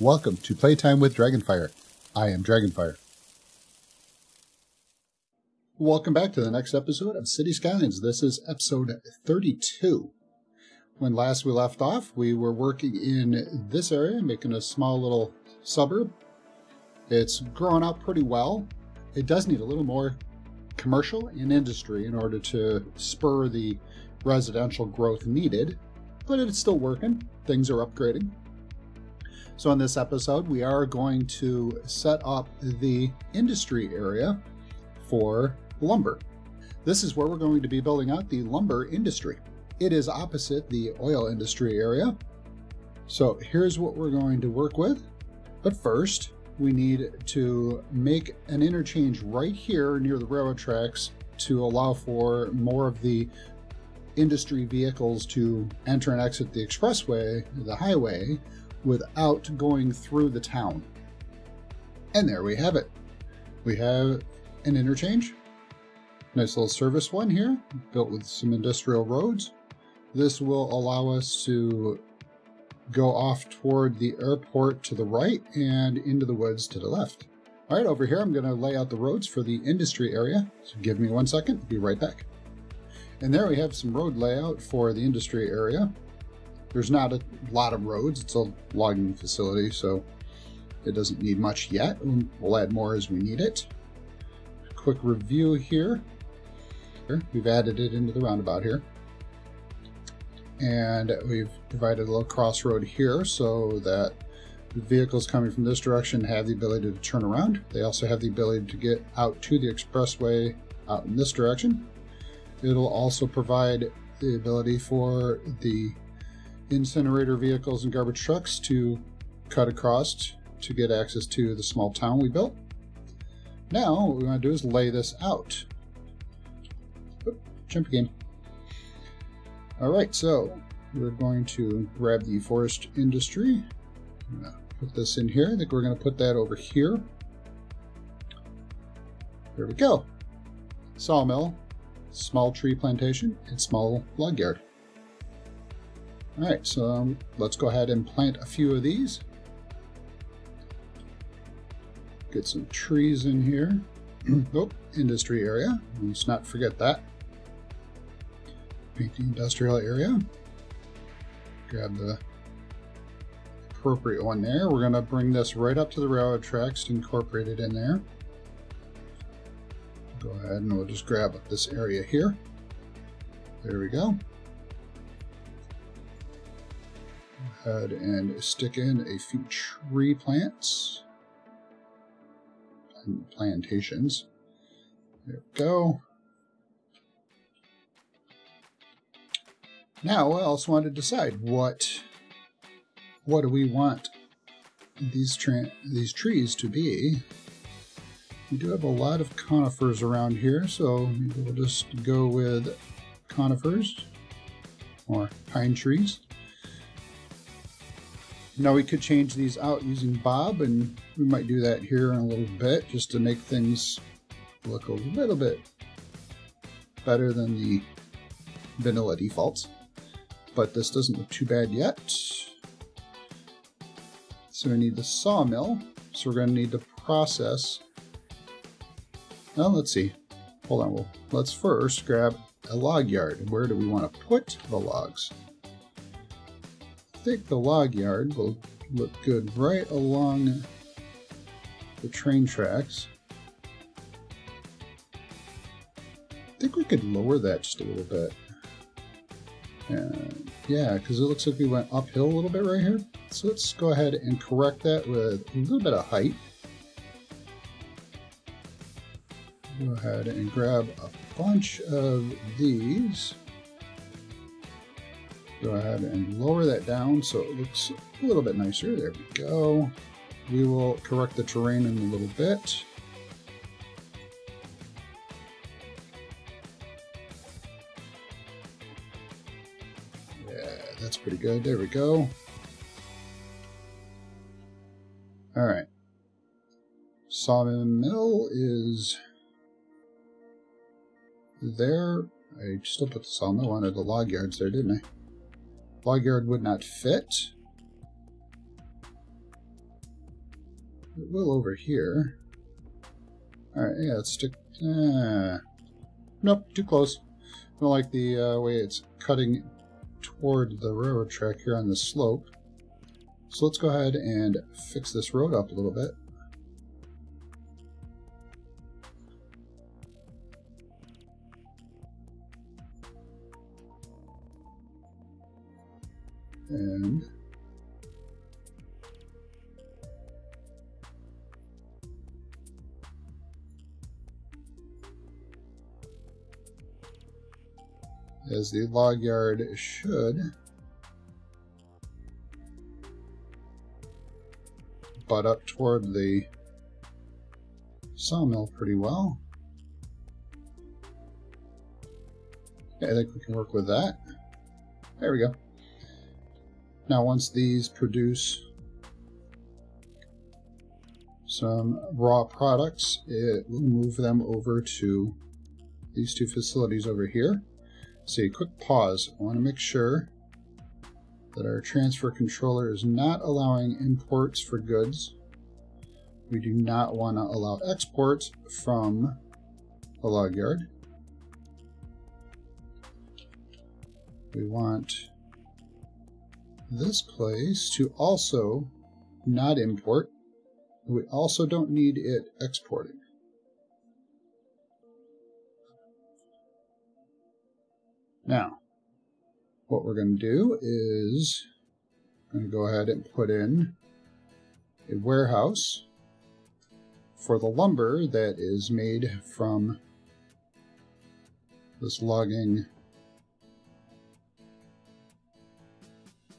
Welcome to Playtime with DragonFire. I am DragonFire. Welcome back to the next episode of City Skylines. This is episode 32. When last we left off, we were working in this area, making a small little suburb. It's growing out pretty well. It does need a little more commercial and industry in order to spur the residential growth needed, but it's still working. Things are upgrading. So in this episode, we are going to set up the industry area for lumber. This is where we're going to be building out the lumber industry. It is opposite the oil industry area. So here's what we're going to work with. But first, we need to make an interchange right here near the railroad tracks to allow for more of the industry vehicles to enter and exit the expressway, the highway, without going through the town. And there we have it. We have an interchange. Nice little service one here, built with some industrial roads. This will allow us to go off toward the airport to the right and into the woods to the left. All right, over here I'm going to lay out the roads for the industry area. So give me 1 second, be right back. And there we have some road layout for the industry area. There's not a lot of roads, it's a logging facility, so it doesn't need much yet. We'll add more as we need it. Quick review here. We've added it into the roundabout here. And we've provided a little crossroad here so that the vehicles coming from this direction have the ability to turn around. They also have the ability to get out to the expressway out in this direction. It'll also provide the ability for the incinerator vehicles and garbage trucks to cut across to get access to the small town we built. Now what we want to do is lay this out. Oop, jump again. Alright, so we're going to grab the forest industry. I'm going to put this in here. I think we're going to put that over here. There we go. Sawmill, small tree plantation, and small log yard. Alright, so let's go ahead and plant a few of these. Get some trees in here. Oh, industry area. Let's not forget that. Paint the industrial area. Grab the appropriate one there. We're going to bring this right up to the railroad tracks to incorporate it in there. Go ahead and we'll just grab this area here. There we go. Go ahead and stick in a few tree plants and plantations. There we go. Now I also want to decide what do we want these trees to be. We do have a lot of conifers around here, so maybe we'll just go with conifers or pine trees. Now we could change these out using Bob, and we might do that here in a little bit just to make things look a little bit better than the vanilla defaults. But this doesn't look too bad yet. So we need the sawmill. So we're going to need to process. Well, let's see. Hold on. Let's first grab a log yard. Where do we want to put the logs? I think the log yard will look good right along the train tracks. I think we could lower that just a little bit. Yeah, because it looks like we went uphill a little bit right here. So let's go ahead and correct that with a little bit of height. Go ahead and grab a bunch of these. Go ahead and lower that down so it looks a little bit nicer. There we go. We will correct the terrain in a little bit. That's pretty good. There we go. All right. Sawmill is there. I still put the sawmill onto the log yards there, didn't I? Log yard would not fit. It will over here. Alright, yeah, let's stick... nope, too close. I don't like the way it's cutting toward the railroad track here on the slope. So let's go ahead and fix this road up a little bit. And as the log yard should butt up toward the sawmill pretty well. Yeah, I think we can work with that. There we go. Now once these produce some raw products, it will move them over to these two facilities over here. So a quick pause. I want to make sure that our transfer controller is not allowing imports for goods. We do not want to allow exports from the log yard. We want this place to also not import. We also don't need it exporting. Now, what we're going to do is I'm going to go ahead and put in a warehouse for the lumber that is made from this logging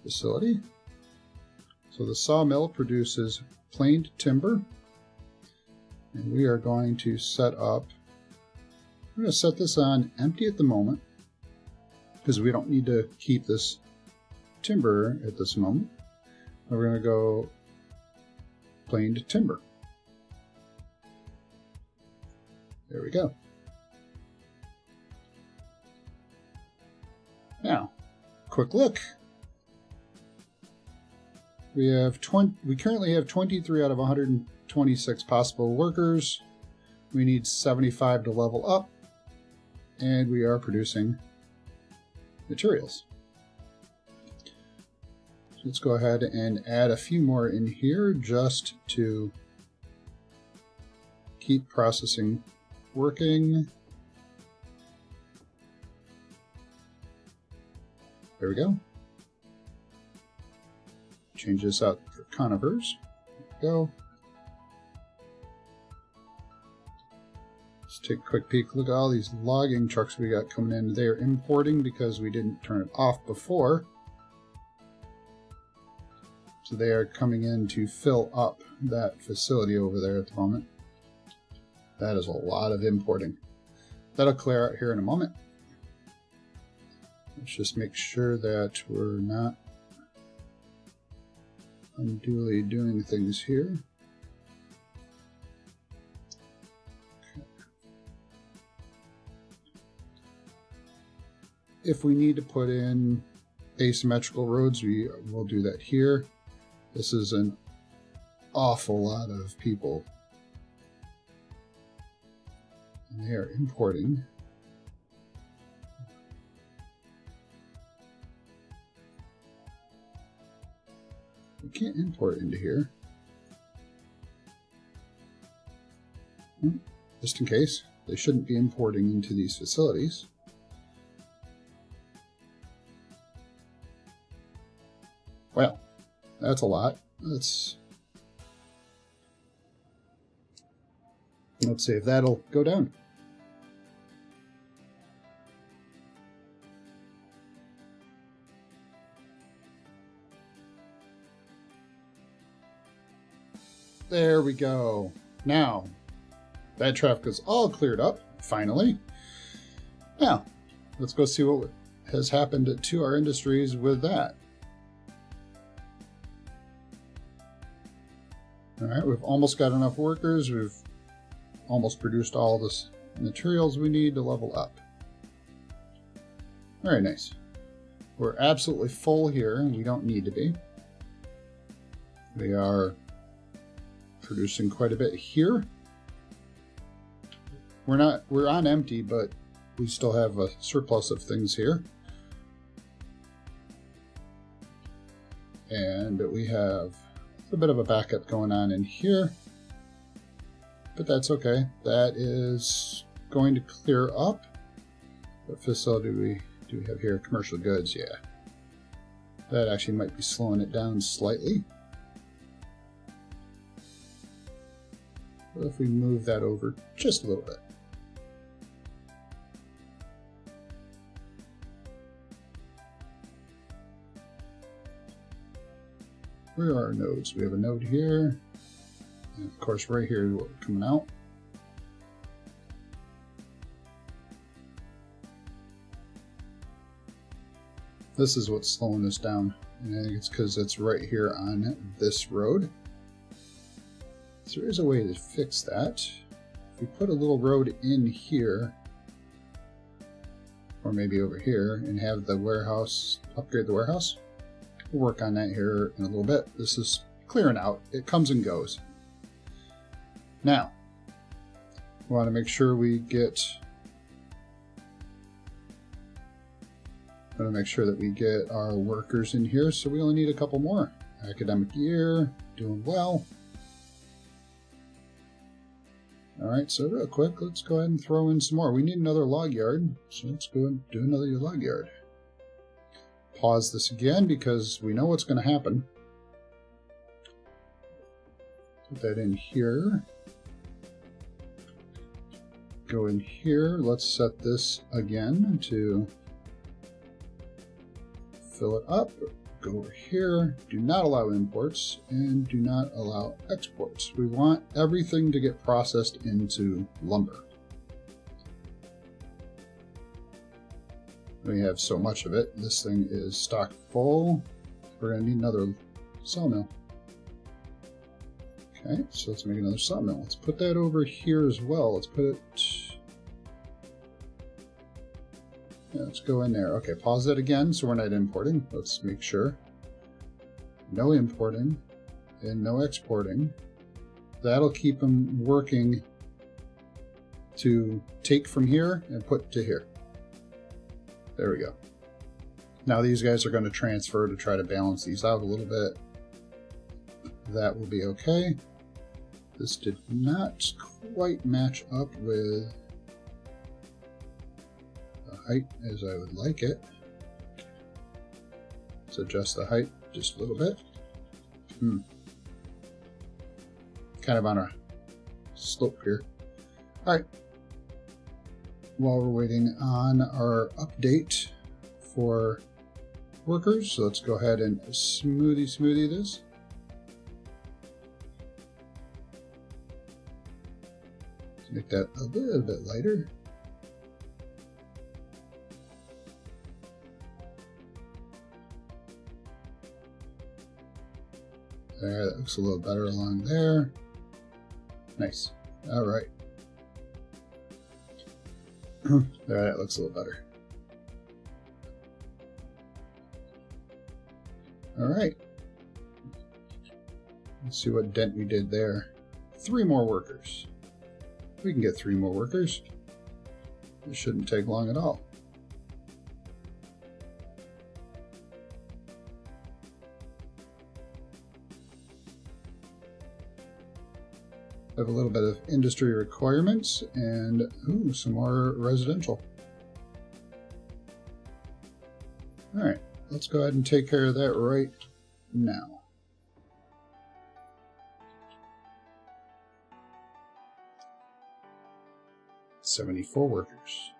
facility. So the sawmill produces planed timber, and we are going to set up, we're going to set this on empty at the moment because we don't need to keep this timber at this moment. We're going to go planed timber. There we go. Now, quick look. We currently have 23 out of 126 possible workers. We need 75 to level up, and we are producing materials. So let's go ahead and add a few more in here just to keep processing working. There we go. Change this out for conifers. There we go. Let's take a quick peek. Look at all these logging trucks we got coming in. They are importing because we didn't turn it off before. So they are coming in to fill up that facility over there at the moment. That is a lot of importing. That'll clear out here in a moment. Let's just make sure that we're not unduly doing things here. Okay. If we need to put in asymmetrical roads, we will do that here. This is an awful lot of people, and they are importing. We can't import into here. Just in case. They shouldn't be importing into these facilities. Well, that's a lot. Let's see if that'll go down. There we go. Now, that traffic is all cleared up, finally. Now, let's go see what has happened to our industries with that. All right, we've almost got enough workers. We've almost produced all the materials we need to level up. Very nice. We're absolutely full here, and we don't need to be. We are producing quite a bit here. We're on empty, but we still have a surplus of things here. And we have a bit of a backup going on in here, but that's okay. That is going to clear up. What facility do we have here? Commercial goods, yeah. That actually might be slowing it down slightly. What if we move that over just a little bit? Where are our nodes? We have a node here, and of course right here is what we're coming out. This is what's slowing us down, and I think it's because it's right here on this road. So there is a way to fix that. If we put a little road in here, or maybe over here, and have the warehouse, upgrade the warehouse. We'll work on that here in a little bit. This is clearing out. It comes and goes. Now, we want to make sure we get our workers in here, so we only need a couple more. Academic year, doing well. Alright, so real quick, let's go ahead and throw in some more. We need another log yard, so let's go and do another log yard. Pause this again because we know what's going to happen. Put that in here. Go in here. Let's set this again to fill it up. Go over here. Do not allow imports and do not allow exports. We want everything to get processed into lumber. We have so much of it. This thing is stock full. We're going to need another sawmill. Okay, so let's make another sawmill. Let's put that over here as well. Let's put it... Yeah, let's go in there. Okay, pause that again so we're not importing. Let's make sure. No importing and no exporting. That'll keep them working to take from here and put to here. There we go. Now these guys are going to transfer to try to balance these out a little bit. That will be okay. This did not quite match up with the height as I would like it. Let's adjust the height just a little bit. Kind of on a slope here. Alright. While we're waiting on our update for workers, so let's go ahead and smoothie this. Let's make that a little bit lighter. There, that looks a little better along there. Nice. All right. There, that looks a little better. All right. Let's see what dent we did there. 3 more workers. We can get 3 more workers. It shouldn't take long at all. Have a little bit of industry requirements and some more residential. All right, let's go ahead and take care of that right now. $74 workers.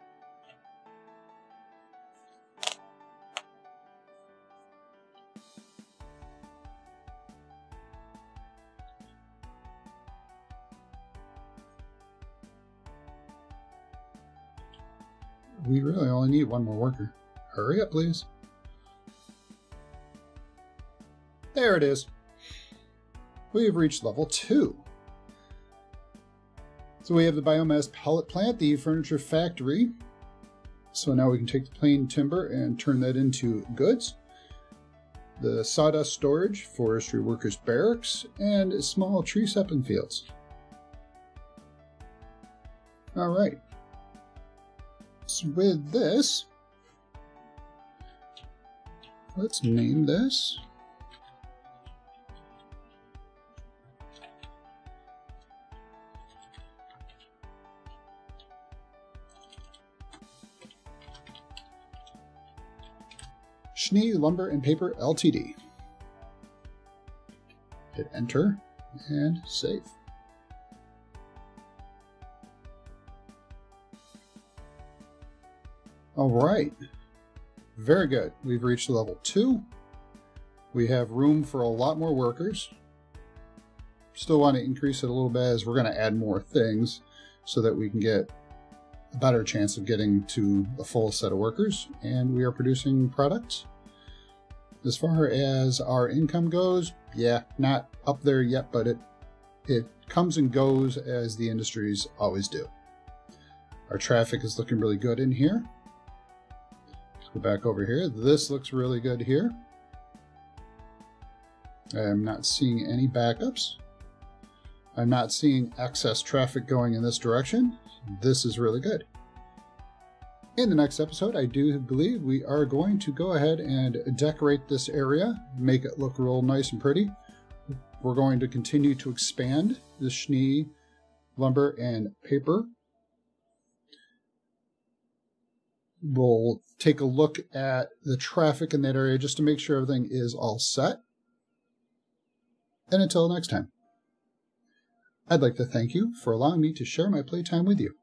We really only need 1 more worker. Hurry up, please. There it is. We have reached level 2. So we have the biomass pellet plant, the furniture factory. So now we can take the plain timber and turn that into goods. the sawdust storage, forestry workers barracks, and small tree sapping fields. Alright, so with this, let's name this Schnee Lumber and Paper Ltd. Hit enter and save. Alright, very good. We've reached level 2. We have room for a lot more workers. Still want to increase it a little bit as we're going to add more things so that we can get a better chance of getting to a full set of workers, and we are producing products. As far as our income goes, yeah, not up there yet, but it comes and goes as the industries always do. Our traffic is looking really good in here. Let's go back over here. This looks really good here. I'm not seeing any backups. I'm not seeing excess traffic going in this direction. This is really good. In the next episode, I do believe we are going to go ahead and decorate this area, make it look real nice and pretty. We're going to continue to expand the Schnee Lumber and Paper. We'll take a look at the traffic in that area just to make sure everything is all set. And until next time, I'd like to thank you for allowing me to share my playtime with you.